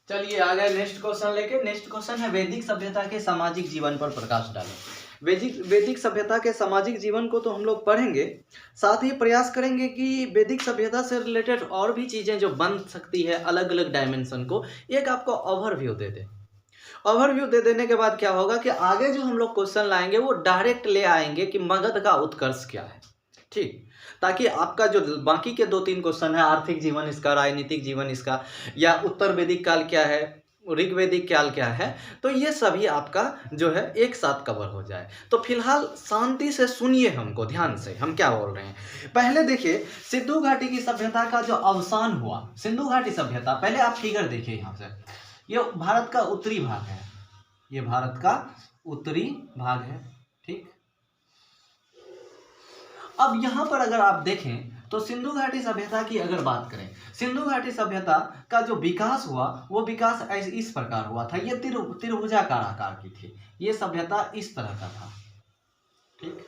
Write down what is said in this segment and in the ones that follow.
चलिए आ गए next question लेके। नेक्स्ट क्वेश्चन है वैदिक सभ्यता के सामाजिक जीवन पर प्रकाश डालें। वैदिक सभ्यता के सामाजिक जीवन को तो हम लोग पढ़ेंगे, साथ ही प्रयास करेंगे कि वैदिक सभ्यता से रिलेटेड और भी चीज़ें जो बन सकती है अलग अलग डायमेंशन को एक आपको ओवरव्यू दे दे। ओवरव्यू दे देने के बाद क्या होगा कि आगे जो हम लोग क्वेश्चन लाएंगे वो डायरेक्ट ले आएंगे कि मगध का उत्कर्ष क्या है, ठीक, ताकि आपका जो बाकी के 2-3 क्वेश्चन है, आर्थिक जीवन इसका, राजनीतिक जीवन इसका, या उत्तर वैदिक काल क्या है, ऋग्वैदिक काल क्या है, तो ये सभी आपका जो है एक साथ कवर हो जाए। तो फिलहाल शांति से सुनिए हमको ध्यान से, हम क्या बोल रहे हैं। पहले देखिए सिंधु घाटी की सभ्यता का जो अवसान हुआ, सिंधु घाटी सभ्यता, पहले आप फिगर देखिए यहाँ से, ये भारत का उत्तरी भाग है, ये भारत का उत्तरी भाग है, ठीक। अब यहाँ पर अगर आप देखें तो सिंधु घाटी सभ्यता की अगर बात करें, सिंधु घाटी सभ्यता का जो विकास हुआ वो विकास इस प्रकार हुआ था। ये त्रिभुजाकार आकार की थी, ये सभ्यता इस तरह का था, ठीक।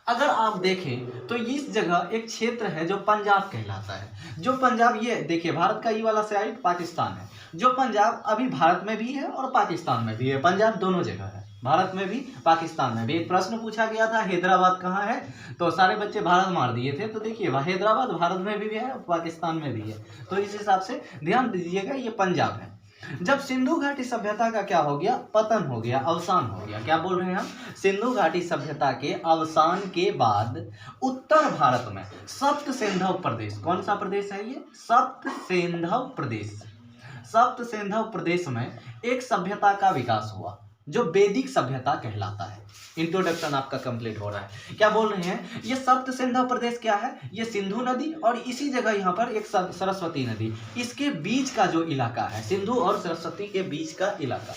अगर आप देखें तो इस जगह एक क्षेत्र है जो पंजाब कहलाता है। जो पंजाब, ये देखिए भारत का ये वाला साइड पाकिस्तान है, जो पंजाब अभी भारत में भी है और पाकिस्तान में भी है, पंजाब दोनों जगह है, भारत में भी पाकिस्तान में भी। एक प्रश्न पूछा गया था हैदराबाद कहाँ है, तो सारे बच्चे भारत मार दिए थे, तो देखिए हैदराबाद भारत में भी है और पाकिस्तान में भी है, तो इस हिसाब से ध्यान दीजिएगा ये पंजाब है। जब सिंधु घाटी सभ्यता का क्या हो गया, पतन हो गया, अवसान हो गया, क्या बोल रहे हैं हम, सिंधु घाटी सभ्यता के अवसान के बाद उत्तर भारत में सप्त सिंधव प्रदेश, कौन सा प्रदेश है ये, सप्त सिंधव प्रदेश, सप्त सिंधव प्रदेश में एक सभ्यता का विकास हुआ जो वैदिक सभ्यता कहलाता है। इंट्रोडक्शन आपका कंप्लीट हो रहा है। क्या बोल रहे हैं, ये सप्त सिंधव प्रदेश क्या है, ये सिंधु नदी और इसी जगह यहाँ पर एक सरस्वती नदी, इसके बीच का जो इलाका है, सिंधु और सरस्वती के बीच का इलाका,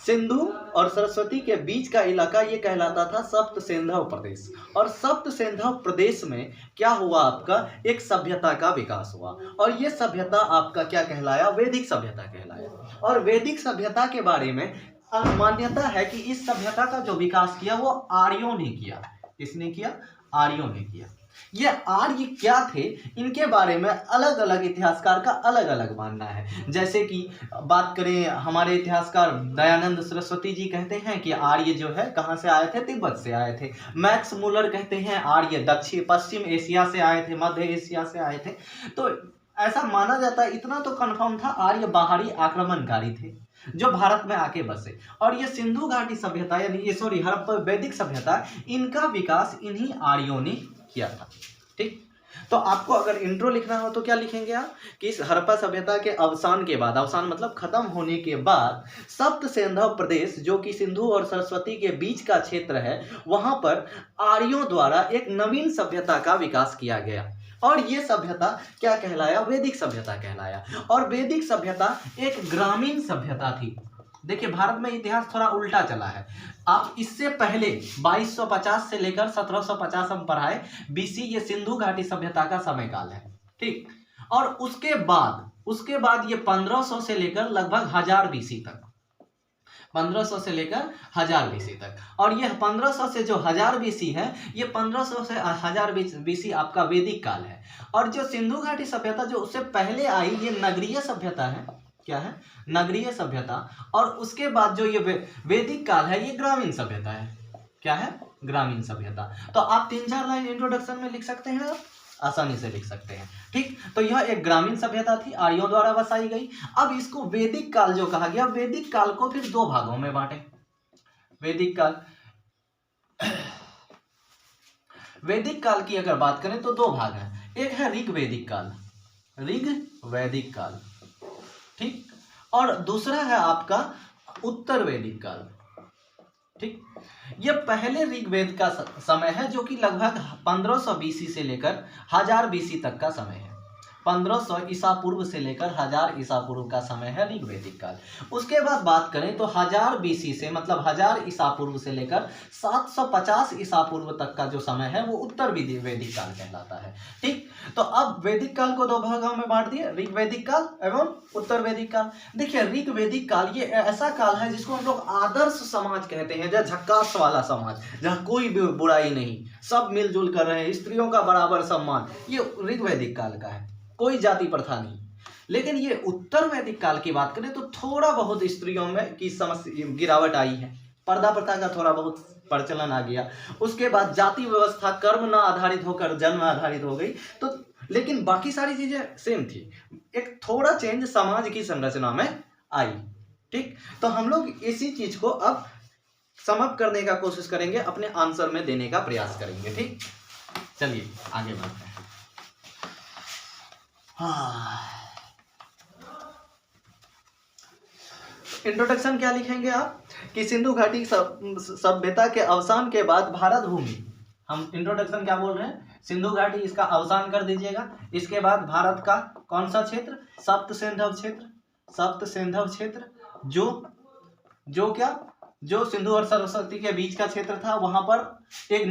सिंधु और सरस्वती के बीच का इलाका ये कहलाता था सप्त सिंधव प्रदेश। और सप्त सिंधव प्रदेश में क्या हुआ, आपका एक सभ्यता का विकास हुआ और ये सभ्यता आपका क्या कहलाया, वैदिक सभ्यता कहलाया। और वैदिक सभ्यता के बारे में मान्यता है कि इस सभ्यता का जो विकास किया वो आर्यों ने किया। किसने किया, आर्यों ने किया। ये आर्य क्या थे, इनके बारे में अलग अलग इतिहासकार का अलग अलग मानना है। जैसे कि बात करें, हमारे इतिहासकार दयानंद सरस्वती जी कहते हैं कि आर्य जो है कहाँ से आए थे, तिब्बत से आए थे। मैक्स मुलर कहते हैं आर्य पश्चिम एशिया से आए थे, मध्य एशिया से आए थे। तो ऐसा माना जाता है, इतना तो कंफर्म था, आर्य बाहरी आक्रमणकारी थे जो भारत में आके बसे। और ये सिंधु घाटी सभ्यता यानी ये हड़प्पा वैदिक सभ्यता, इनका विकास इन्हीं आर्यों ने किया था, ठीक। तो आपको अगर इंट्रो लिखना हो तो क्या लिखेंगे आप, कि इस हड़प्पा सभ्यता के अवसान के बाद, अवसान मतलब खत्म होने के बाद, सप्त सिंधव प्रदेश जो कि सिंधु और सरस्वती के बीच का क्षेत्र है, वहां पर आर्यों द्वारा एक नवीन सभ्यता का विकास किया गया और ये सभ्यता क्या कहलाया, वैदिक सभ्यता कहलाया। और वैदिक सभ्यता एक ग्रामीण सभ्यता थी। देखिए भारत में इतिहास थोड़ा उल्टा चला है। आप इससे पहले 2250 से लेकर 1750 हम पढ़ाए बीसी, ये सिंधु घाटी सभ्यता का समय काल है, ठीक। और उसके बाद ये 1500 से लेकर लगभग 1000 बीसी तक, 1500 से लेकर 1000 बीसी तक। और ये 1500 से जो 1000 बीसी है, ये 1500 से 1000 बीसी आपका वैदिक काल है। और जो सिंधु घाटी सभ्यता जो उससे पहले आई, ये नगरीय सभ्यता है। क्या है, नगरीय सभ्यता। और उसके बाद जो ये वैदिक काल है, ये ग्रामीण सभ्यता है। क्या है, ग्रामीण सभ्यता। तो आप 3-4 लाइन इंट्रोडक्शन में लिख सकते हैं, आप आसानी से लिख सकते हैं, ठीक। तो यह एक ग्रामीण सभ्यता थी, आर्यों द्वारा बसाई गई। अब इसको वैदिक काल जो कहा गया, वैदिक काल को फिर 2 भागों में बांटे। वैदिक काल की अगर बात करें तो 2 भाग हैं। एक है ऋग्वैदिक काल, ठीक। और दूसरा है आपका उत्तर वैदिक काल, ठीक। ये पहले ऋग्वेद का समय है जो कि लगभग 1500 बीसी से लेकर 1000 बीसी तक का समय है। 1500 ईसा पूर्व से लेकर 1000 ईसा पूर्व का समय है ऋग्वैदिक काल। उसके बाद बात करें तो 1000 बीसी से मतलब 1000 ईसा पूर्व से लेकर 750 ईसा पूर्व तक का जो समय है वो उत्तर वैदिक काल कहलाता है, ठीक। तो अब वैदिक काल को 2 भागों में बांट दिए, ऋग्वैदिक काल एवं उत्तर वैदिक काल। देखिए ऋग्वैदिक काल ये ऐसा काल है जिसको हम लोग आदर्श समाज कहते हैं, जहाँ झक्कास वाला समाज, जहाँ कोई भी बुराई नहीं, सब मिलजुल कर रहे हैं, स्त्रियों का बराबर सम्मान, ये ऋग्वैदिक काल का है। कोई जाति प्रथा नहीं, लेकिन ये उत्तर वैदिक काल की बात करें तो थोड़ा बहुत स्त्रियों में की समस्या गिरावट आई है, पर्दा प्रथा का थोड़ा बहुत प्रचलन आ गया। उसके बाद जाति व्यवस्था कर्म न आधारित होकर जन्म आधारित हो गई, तो लेकिन बाकी सारी चीजें सेम थी, एक थोड़ा चेंज समाज की संरचना में आई। ठीक, तो हम लोग इसी चीज को अब समअप करने का कोशिश करेंगे, अपने आंसर में देने का प्रयास करेंगे। ठीक, चलिए आगे बढ़ते हैं। इंट्रोडक्शन क्या लिखेंगे आप कि सिंधु घाटी सभ्यता के अवसान के बाद भारत भूमि, हम इंट्रोडक्शन क्या बोल रहे हैं, सिंधु घाटी इसका अवसान कर दीजिएगा। इसके बाद भारत का कौन सा क्षेत्र, सप्त सिंधव क्षेत्र, सप्त सिंधव क्षेत्र, जो क्या, जो सिंधु और सरस्वती के बीच का क्षेत्र था, वहां पर एक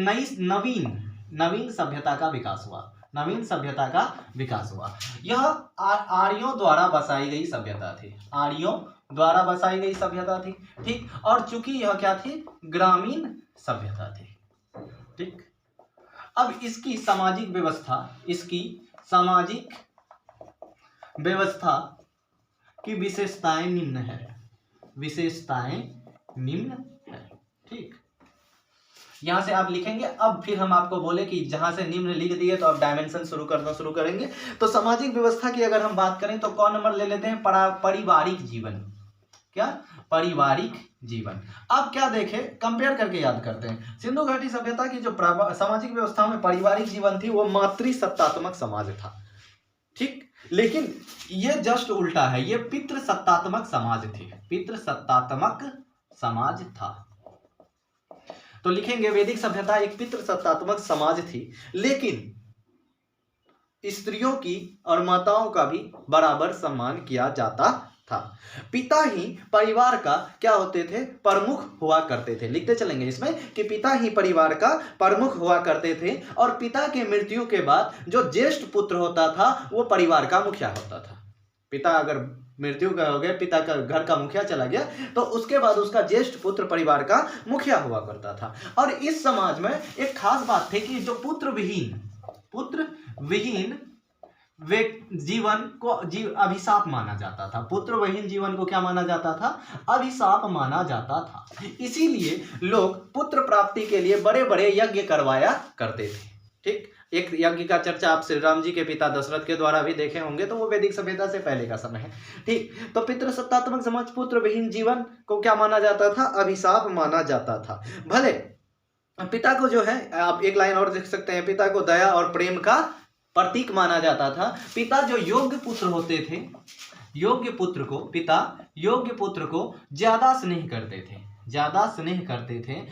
नवीन सभ्यता का विकास हुआ, नवीन सभ्यता का विकास हुआ। यह आर्यों द्वारा बसाई गई सभ्यता थी, आर्यों द्वारा बसाई गई सभ्यता थी। ठीक, और चूंकि यह क्या थी, ग्रामीण सभ्यता थी। ठीक, अब इसकी सामाजिक व्यवस्था की विशेषताएं निम्न है, ठीक, यहां से आप लिखेंगे। अब फिर हम आपको बोले कि जहां से निम्न लिख दिए तो अब डायमेंशन शुरू करेंगे। तो सामाजिक व्यवस्था की अगर हम बात करें तो कौन नंबर ले लेते हैं, पारिवारिक जीवन। क्या, पारिवारिक जीवन। अब क्या देखें, कंपेयर करके याद करते हैं। सिंधु घाटी सभ्यता की जो सामाजिक व्यवस्था में पारिवारिक जीवन थी वो मातृसत्तात्मक समाज था। ठीक, लेकिन ये जस्ट उल्टा है, ये पितृसत्तात्मक समाज थी, पितृसत्तात्मक समाज था। तो लिखेंगे वैदिक सभ्यता एक पितृसत्तात्मक समाज थी, लेकिन स्त्रियों की और माताओं का भी बराबर सम्मान किया जाता था। पिता ही परिवार का क्या होते थे, प्रमुख हुआ करते थे। लिखते चलेंगे इसमें कि पिता ही परिवार का प्रमुख हुआ करते थे, और पिता के मृत्यु के बाद जो ज्येष्ठ पुत्र होता था वो परिवार का मुखिया होता था। पिता अगर मृत्यु का हो गया, पिता का घर का मुखिया चला गया, तो उसके बाद उसका ज्येष्ठ पुत्र परिवार का मुखिया हुआ करता था। और इस समाज में एक खास बात थी कि जो पुत्र विहीन वे जीवन को अभिशाप माना जाता था। पुत्रविहीन जीवन को क्या माना जाता था, अभिशाप माना जाता था। इसीलिए लोग पुत्र प्राप्ति के लिए बड़े बड़े यज्ञ करवाया करते थे। ठीक, एक यज्ञ का चर्चा आप श्री राम जी के पिता दशरथ के द्वारा भी देखे होंगे, तो वो वैदिक सभ्यता से पहले का समय है। ठीक, तो पितृसत्तात्मक समाज पुत्र विहीन जीवन को क्या माना जाता था, अभिशाप माना जाता था। भले पिता को जो है, आप एक लाइन और देख सकते हैं, पिता को दया और प्रेम का प्रतीक माना जाता था। पिता जो योग्य पुत्र होते थे, पिता योग्य पुत्र को ज्यादा स्नेह करते थे,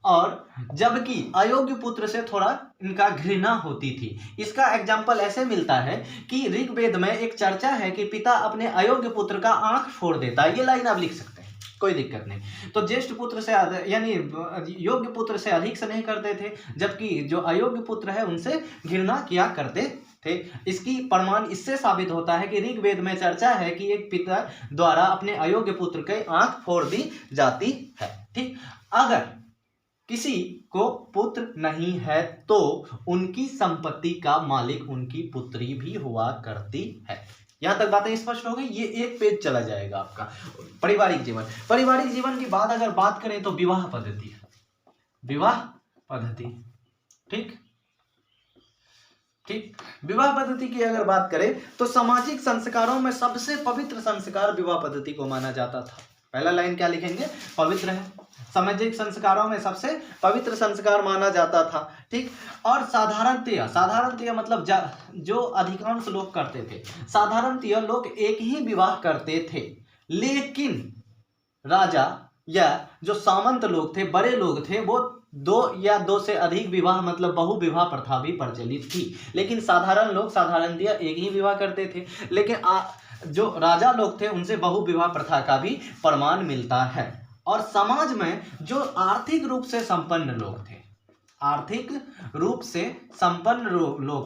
और जबकि अयोग्य पुत्र से थोड़ा इनका घृणा होती थी। इसका एग्जाम्पल ऐसे मिलता है कि ऋग्वेद में एक चर्चा है कि पिता अपने अयोग्य पुत्र का आंख फोड़ देता है। ये लाइन आप लिख सकते हैं, कोई दिक्कत नहीं। तो ज्येष्ठ पुत्र से यानी योग्य पुत्र से अधिक स्नेह करते थे, जबकि जो अयोग्य पुत्र है उनसे घृणा किया करते थे। इसकी प्रमाण इससे साबित होता है कि ऋग्वेद में चर्चा है कि एक पिता द्वारा अपने अयोग्य पुत्र की आंख फोड़ दी जाती है। ठीक, अगर किसी को पुत्र नहीं है तो उनकी संपत्ति का मालिक उनकी पुत्री भी हुआ करती है। यहां तक बातें स्पष्ट हो गई। ये एक पेज चला जाएगा आपका पारिवारिक जीवन की बात अगर बात करें तो विवाह पद्धति। ठीक, विवाह पद्धति की अगर बात करें तो सामाजिक संस्कारों में सबसे पवित्र संस्कार विवाह पद्धति को माना जाता था। पहला लाइन क्या लिखेंगे, पवित्र है। सामाजिक संस्कारों में सबसे पवित्र संस्कार माना जाता था। ठीक, और साधारणतया मतलब जो अधिकांश लोग करते थे, साधारणतया लोग एक ही विवाह करते थे, लेकिन राजा या जो सामंत लोग थे, बड़े लोग थे, वो दो या दो से अधिक विवाह मतलब बहुविवाह प्रथा भी प्रचलित थी। लेकिन साधारण लोग साधारणतया एक ही विवाह करते थे, लेकिन जो राजा लोग थे उनसे बहुविवाह प्रथा का भी प्रमाण मिलता है। और समाज में जो आर्थिक रूप से संपन्न लोग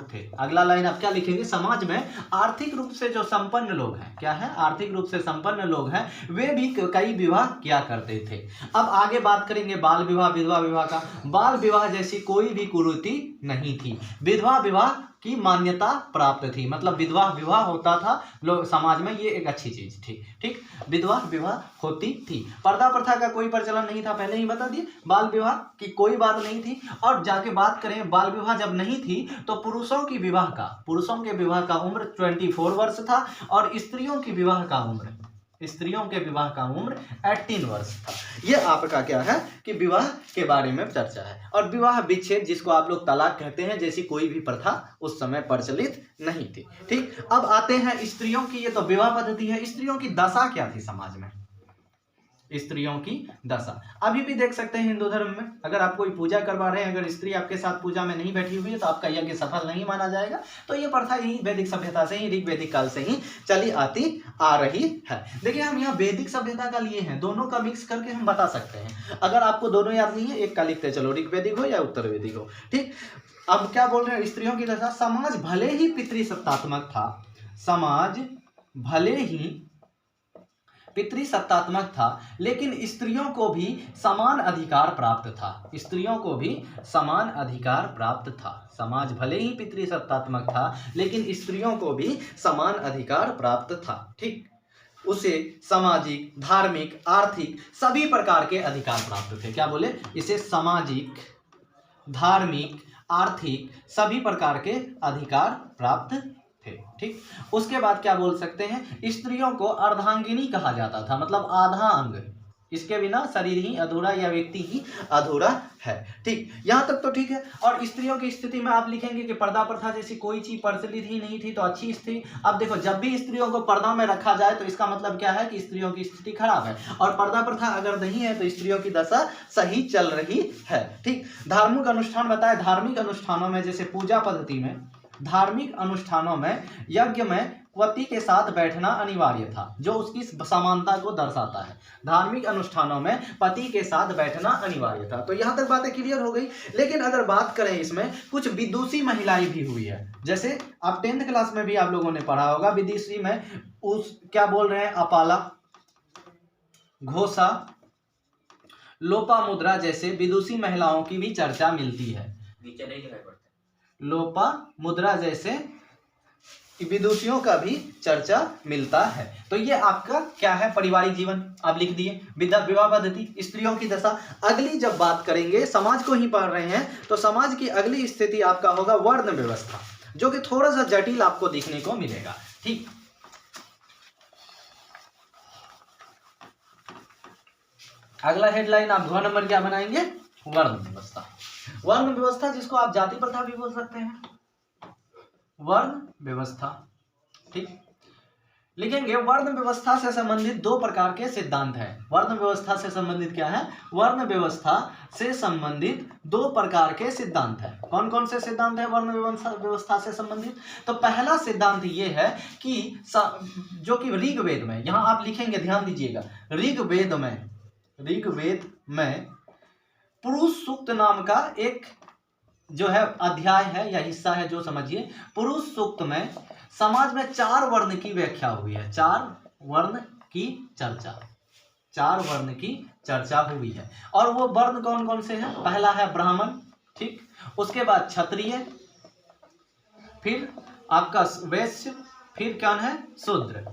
थे, अगला लाइन आप क्या लिखेंगे, समाज में आर्थिक रूप से जो संपन्न लोग हैं, क्या है, आर्थिक रूप से संपन्न लोग हैं, वे भी कई विवाह किया करते थे। अब आगे बात करेंगे बाल विवाह, विधवा विवाह का। बाल विवाह जैसी कोई भी कुरीति नहीं थी। विधवा विवाह की मान्यता प्राप्त थी, मतलब विधवा विवाह होता था लोग समाज में, ये एक अच्छी चीज थी। ठीक, विधवा विवाह होती थी। पर्दा प्रथा का कोई प्रचलन नहीं था, पहले ही बता दिए। बाल विवाह की कोई बात नहीं थी। और जाके बात करें, बाल विवाह जब नहीं थी तो पुरुषों के विवाह का उम्र 24 वर्ष था और स्त्रियों के विवाह का उम्र 18 वर्ष था। ये आपका क्या है कि विवाह के बारे में चर्चा है। और विवाह विच्छेद, जिसको आप लोग तलाक कहते हैं, जैसी कोई भी प्रथा उस समय प्रचलित नहीं थी। ठीक, अब आते हैं स्त्रियों की, ये तो विवाह पद्धति है। स्त्रियों की दशा क्या थी समाज में? स्त्रियों की दशा अभी भी देख सकते हैं हिंदू धर्म में, अगर आप कोई पूजा करवा रहे हैं, अगर स्त्री आपके साथ पूजा में नहीं बैठी हुई है तो आपका यज्ञ सफल नहीं माना जाएगा। तो ये प्रथा यही वैदिक सभ्यता से ही, ऋग्वैदिक काल से ही चली आती आ रही है। देखिए, हम यहाँ वैदिक सभ्यता का लिए हैं, दोनों का मिक्स करके हम बता सकते हैं। अगर आपको दोनों याद नहीं है, एक का लिखते चलो, ऋग्वैदिक हो या उत्तर वैदिक हो। ठीक, अब क्या बोल रहे हैं? स्त्रियों की दशा। समाज भले ही पितृसत्तात्मक था, समाज भले ही पितृसत्तात्मक था, लेकिन स्त्रियों को भी समान अधिकार प्राप्त था। स्त्रियों को भी समान अधिकार प्राप्त था। समाज भले ही पितृसत्तात्मक था, लेकिन स्त्रियों को भी समान अधिकार प्राप्त था। ठीक, उसे सामाजिक, धार्मिक, आर्थिक सभी प्रकार के अधिकार प्राप्त थे। क्या बोले? इसे सामाजिक, धार्मिक, आर्थिक सभी प्रकार के अधिकार प्राप्त थे। ठीक, उसके बाद क्या बोल सकते हैं? स्त्रियों को अर्धांगिनी कहा जाता था, मतलब आधा अंग, इसके बिना शरीर ही अधूरा या व्यक्ति ही अधूरा है। ठीक, यहाँ तक तो ठीक है। और स्त्रियों की स्थिति में आप लिखेंगे कि पर्दा प्रथा जैसी कोई चीज प्रचलित ही नहीं थी, तो अच्छी स्थिति। अब देखो, जब भी स्त्रियों को पर्दा में रखा जाए तो इसका मतलब क्या है कि स्त्रियों की स्थिति खराब है, और पर्दा प्रथा अगर नहीं है तो स्त्रियों की दशा सही चल रही है। ठीक, धार्मिक अनुष्ठान बताए। धार्मिक अनुष्ठानों में, जैसे पूजा पद्धति में, धार्मिक अनुष्ठानों में यज्ञ में पति के साथ बैठना अनिवार्य था, जो उसकी समानता को दर्शाता है। धार्मिक अनुष्ठानों में पति के साथ बैठना अनिवार्य था। तो यहाँ तक बातें क्लियर हो गई। लेकिन अगर बात करें, इसमें कुछ विदुषी महिलाएं भी हुई है। जैसे आप 10th क्लास में भी आप लोगों ने पढ़ा होगा, विदुषी में उस क्या बोल रहे हैं, अपाला, घोषा, लोपामुद्रा जैसे विदुषी महिलाओं की भी चर्चा मिलती है। लोपामुद्रा जैसे विदुषियों का भी चर्चा मिलता है। तो ये आपका क्या है? पारिवारिक जीवन आप लिख दिए। विवाह पद्धति, स्त्रियों की दशा। अगली जब बात करेंगे, समाज को ही पढ़ रहे हैं, तो समाज की अगली स्थिति आपका होगा वर्ण व्यवस्था, जो कि थोड़ा सा जटिल आपको दिखने को मिलेगा। ठीक, अगला हेडलाइन आप 2 नंबर क्या बनाएंगे? वर्ण व्यवस्था। वर्ण व्यवस्था, जिसको आप जाति प्रथा भी बोल सकते हैं, वर्ण व्यवस्था। ठीक, लिखेंगे वर्ण व्यवस्था से संबंधित 2 प्रकार के सिद्धांत हैं। वर्ण व्यवस्था से संबंधित क्या है? वर्ण व्यवस्था से संबंधित 2 प्रकार के सिद्धांत हैं। कौन कौन से सिद्धांत हैं वर्ण व्यवस्था से संबंधित? तो पहला सिद्धांत ये है कि जो कि ऋग्वेद में, यहां आप लिखेंगे, ध्यान दीजिएगा, ऋग्वेद में पुरुष सूक्त नाम का एक जो है अध्याय है या हिस्सा है, जो समझिए। पुरुष सूक्त में समाज में 4 वर्ण की व्याख्या हुई है। 4 वर्ण की चर्चा हुई है। और वो वर्ण कौन कौन से हैं? पहला है ब्राह्मण, ठीक, उसके बाद क्षत्रिय, फिर आपका वैश्य, फिर क्या है? शूद्र।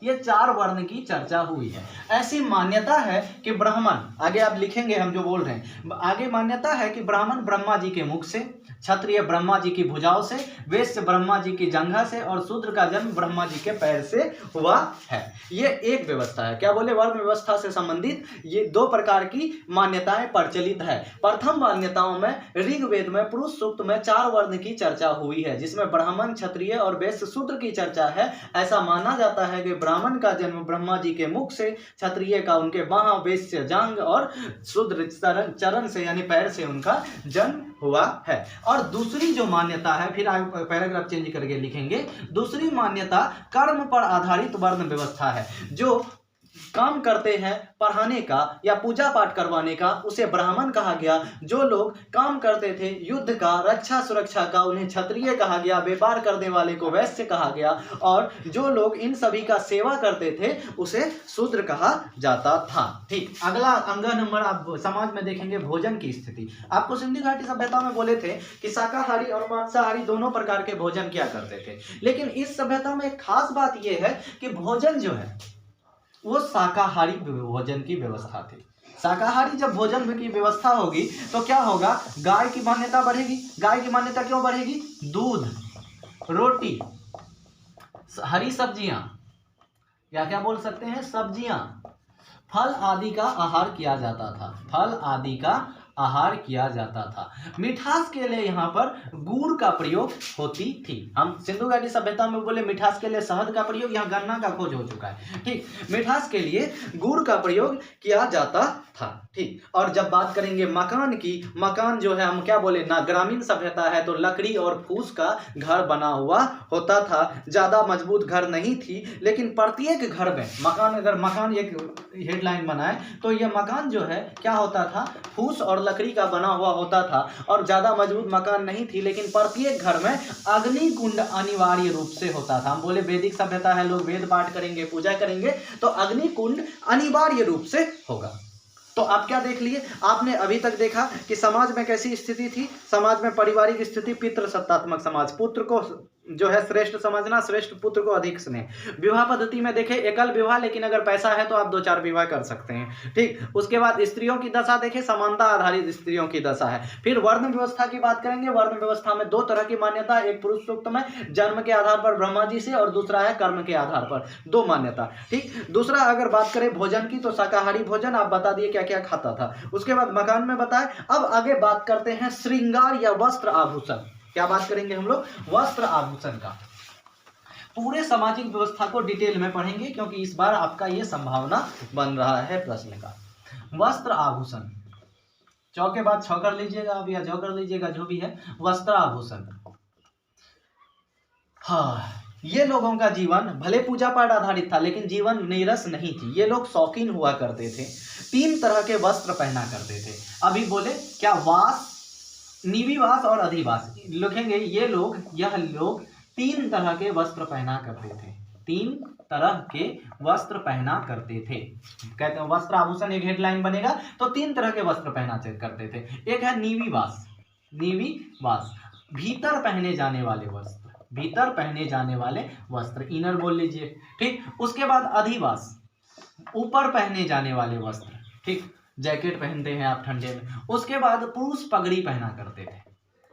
ये 4 वर्ण की चर्चा हुई है। ऐसी मान्यता है कि ब्राह्मण, आगे आप लिखेंगे हम जो बोल रहे हैं, आगे मान्यता है कि ब्राह्मण ब्रह्मा जी के मुख से, क्षत्रिय ब्रह्मा जी की भुजाओं से, वैश्य ब्रह्मा जी की जंघा से, और शूद्र का जन्म ब्रह्मा जी के पैर से हुआ है। ये एक व्यवस्था है। क्या बोले? वर्ण व्यवस्था से संबंधित ये 2 प्रकार की मान्यताएं प्रचलित है। प्रथम मान्यताओं में ऋग्वेद में पुरुष सूक्त में 4 वर्ण की चर्चा हुई है, जिसमें ब्राह्मण, क्षत्रिय और वैश्य, शूद्र की चर्चा है। ऐसा माना जाता है कि ब्राह्मण का जन्म ब्रह्मा जी के मुख से, क्षत्रिय का उनके बाह, वैश्य जांघ और शूद्र चरण से यानी पैर से उनका जन्म हुआ है। और दूसरी जो मान्यता है, फिर आप पैराग्राफ चेंज करके लिखेंगे, दूसरी मान्यता कर्म पर आधारित वर्ण व्यवस्था है, जो काम करते हैं पढ़ाने का या पूजा पाठ करवाने का, उसे ब्राह्मण कहा गया। जो लोग काम करते थे युद्ध का, रक्षा सुरक्षा का, उन्हें क्षत्रिय कहा गया। व्यापार करने वाले को वैश्य कहा गया। और जो लोग इन सभी का सेवा करते थे उसे शूद्र कहा जाता था। ठीक, अगला अंग नंबर आप समाज में देखेंगे भोजन की स्थिति। आपको सिंधु घाटी सभ्यता में बोले थे कि शाकाहारी और मांसाहारी दोनों प्रकार के भोजन किया करते थे, लेकिन इस सभ्यता में एक खास बात यह है कि भोजन जो है वो शाकाहारी भोजन की व्यवस्था थी। शाकाहारी जब भोजन की व्यवस्था होगी तो क्या होगा, गाय की मान्यता बढ़ेगी। गाय की मान्यता क्यों बढ़ेगी, दूध, रोटी, हरी सब्जियां, या क्या बोल सकते हैं, सब्जियां, फल आदि का आहार किया जाता था। फल आदि का आहार किया जाता था। मिठास के लिए यहाँ पर गुड़ का प्रयोग होती थी। हम सिंधु घाटी सभ्यता में बोले मिठास के लिए शहद का प्रयोग, यहाँ गन्ना का खोज हो चुका है। ठीक, मिठास के लिए गुड़ का प्रयोग किया जाता था। ठीक, और जब बात करेंगे मकान की, मकान जो है हम क्या बोले ना, ग्रामीण सभ्यता है तो लकड़ी और फूस का घर बना हुआ होता था। ज्यादा मजबूत घर नहीं थी, लेकिन प्रत्येक घर में मकान, अगर मकान एक हेडलाइन बनाए तो यह मकान जो है क्या होता था, फूस और लकड़ी का बना हुआ होता था। और ज्यादा मजबूत मकान नहीं थी, लेकिन प्रत्येक घर में अग्नि कुंड अनिवार्य रूप से होता था। हम बोले वैदिक सभ्यता है, लोग वेद पाठ करेंगे, पूजा करेंगे, तो अग्नि कुंड अनिवार्य रूप से होगा। तो आप क्या देख लिए, आपने अभी तक देखा कि समाज में कैसी स्थिति थी। समाज में पारिवारिक स्थिति पितृ सत्तात्मक समाज, पुत्र को जो है श्रेष्ठ समझना, श्रेष्ठ पुत्र को अधिक स्नेह। विवाह पद्धति में देखें एकल विवाह, लेकिन अगर पैसा है तो आप 2-4 विवाह कर सकते हैं। ठीक, उसके बाद स्त्रियों की दशा देखें, समानता आधारित स्त्रियों की दशा है। फिर वर्ण व्यवस्था की बात करेंगे। वर्ण व्यवस्था में 2 तरह की मान्यता, एक पुरुष सूक्त में जन्म के आधार पर ब्रह्मा जी से, और दूसरा है कर्म के आधार पर, 2 मान्यता। ठीक, दूसरा अगर बात करें भोजन की तो शाकाहारी भोजन, आप बता दिए क्या क्या खाता था। उसके बाद मकान में बताए। अब आगे बात करते हैं श्रृंगार या वस्त्र आभूषण। क्या बात करेंगे हम लोग, वस्त्र आभूषण का। पूरे सामाजिक व्यवस्था को डिटेल में पढ़ेंगे, क्योंकि इस बार आपका यह संभावना बन रहा है प्रश्न का। वस्त्र आभूषण, चौ के बाद 6 कर लीजिएगा आप, या 6 कर लीजिएगा, जो भी है। वस्त्र आभूषण, हाँ, ये लोगों का जीवन भले पूजा पाठ आधारित था, लेकिन जीवन नीरस नहीं थी। ये लोग शौकीन हुआ करते थे। 3 तरह के वस्त्र पहना करते थे। अभी बोले क्या, वास, निविवास और अधिवास लिखेंगे। यह लोग 3 तरह के वस्त्र पहना करते थे। 3 तरह के वस्त्र पहना करते थे। कहते हैं वस्त्र आभूषण एक हेडलाइन बनेगा तो 3 तरह के वस्त्र पहना करते थे। एक है निविवास, निविवास, भीतर पहने जाने वाले वस्त्र, भीतर पहने जाने वाले वस्त्र, इनर बोल लीजिए। ठीक, उसके बाद अधिवास, ऊपर पहने जाने वाले वस्त्र। ठीक, जैकेट पहनते हैं आप ठंडे में। उसके बाद पुरुष पगड़ी पहना करते थे।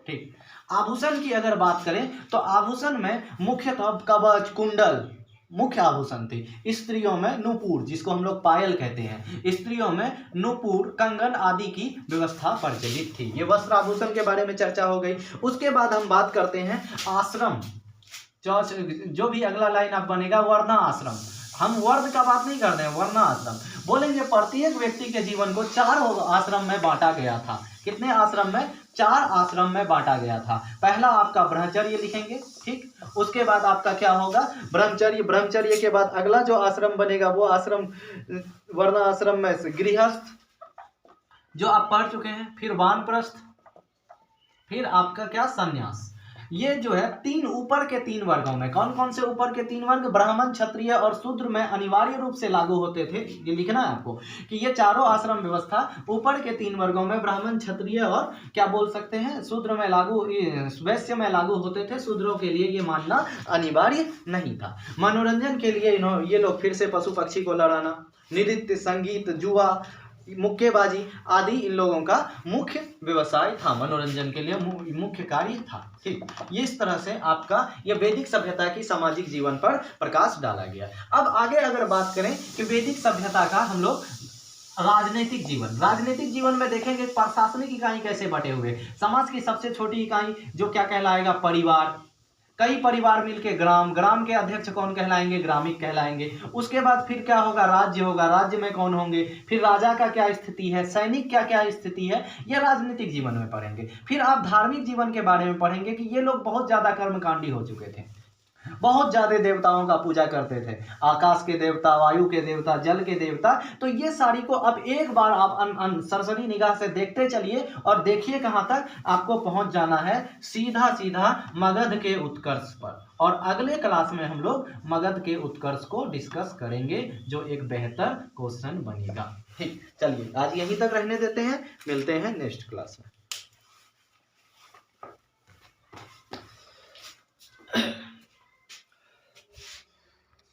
ठीक, आभूषण की अगर बात करें तो आभूषण में मुख्यतः कवच, कुंडल मुख्य आभूषण थे। स्त्रियों में नुपुर, जिसको हम लोग पायल कहते हैं, स्त्रियों में नुपुर, कंगन आदि की व्यवस्था प्रचलित थी। ये वस्त्र आभूषण के बारे में चर्चा हो गई। उसके बाद हम बात करते हैं आश्रम। जो भी अगला लाइन आप बनेगा, वर्णा आश्रम। हम वर्ण का बात नहीं करते हैं, वर्णा आश्रम बोलेंगे। प्रत्येक व्यक्ति के जीवन को 4 आश्रम में बांटा गया था। कितने आश्रम में, 4 आश्रम में बांटा गया था। पहला आपका ब्रह्मचर्य लिखेंगे। ठीक, उसके बाद आपका क्या होगा, ब्रह्मचर्य। ब्रह्मचर्य के बाद अगला जो आश्रम बनेगा वो आश्रम, वर्ण आश्रम में से गृहस्थ जो आप पढ़ चुके हैं, फिर वानप्रस्थ, फिर आपका क्या, संन्यास। ये जो है 3 ऊपर के 3 वर्गों में, कौन कौन से ऊपर के 3 वर्ग, ब्राह्मण, क्षत्रिय और शूद्र में अनिवार्य रूप से लागू होते थे। ये लिखना है आपको कि ये चारों आश्रम व्यवस्था ऊपर के 3 वर्गों में, ब्राह्मण, क्षत्रिय और क्या बोल सकते हैं, शूद्र में लागू, वैश्य में लागू होते थे। शूद्रों के लिए ये मानना अनिवार्य नहीं था। मनोरंजन के लिए ये लोग फिर से पशु पक्षी को लड़ाना, नृत्य, संगीत, जुआ, मुक्केबाजी आदि इन लोगों का मुख्य व्यवसाय था। मनोरंजन के लिए मुख्य कार्य था। ठीक, ये इस तरह से आपका ये वैदिक सभ्यता की सामाजिक जीवन पर प्रकाश डाला गया। अब आगे अगर बात करें कि वैदिक सभ्यता का हम लोग राजनीतिक जीवन, राजनीतिक जीवन में देखेंगे प्रशासनिक इकाई कैसे बटे हुए। समाज की सबसे छोटी इकाई जो क्या कहलाएगा, परिवार। कई परिवार मिलके ग्राम, ग्राम के अध्यक्ष कौन कहलाएंगे, ग्रामिक कहलाएंगे। उसके बाद फिर क्या होगा, राज्य होगा, राज्य में कौन होंगे, फिर राजा का क्या स्थिति है, सैनिक क्या क्या स्थिति है, ये राजनीतिक जीवन में पढ़ेंगे। फिर आप धार्मिक जीवन के बारे में पढ़ेंगे कि ये लोग बहुत ज्यादा कर्मकांडी हो चुके थे। बहुत ज्यादा देवताओं का पूजा करते थे, आकाश के देवता, वायु के देवता, जल के देवता। तो ये सारी को अब एक बार आप सरसरी निगाह से देखते चलिए और देखिए कहाँ तक आपको पहुंच जाना है, सीधा सीधा मगध के उत्कर्ष पर। और अगले क्लास में हम लोग मगध के उत्कर्ष को डिस्कस करेंगे, जो एक बेहतर क्वेश्चन बनेगा। ठीक, चलिए आज यहीं तक रहने देते हैं, मिलते हैं नेक्स्ट क्लास में।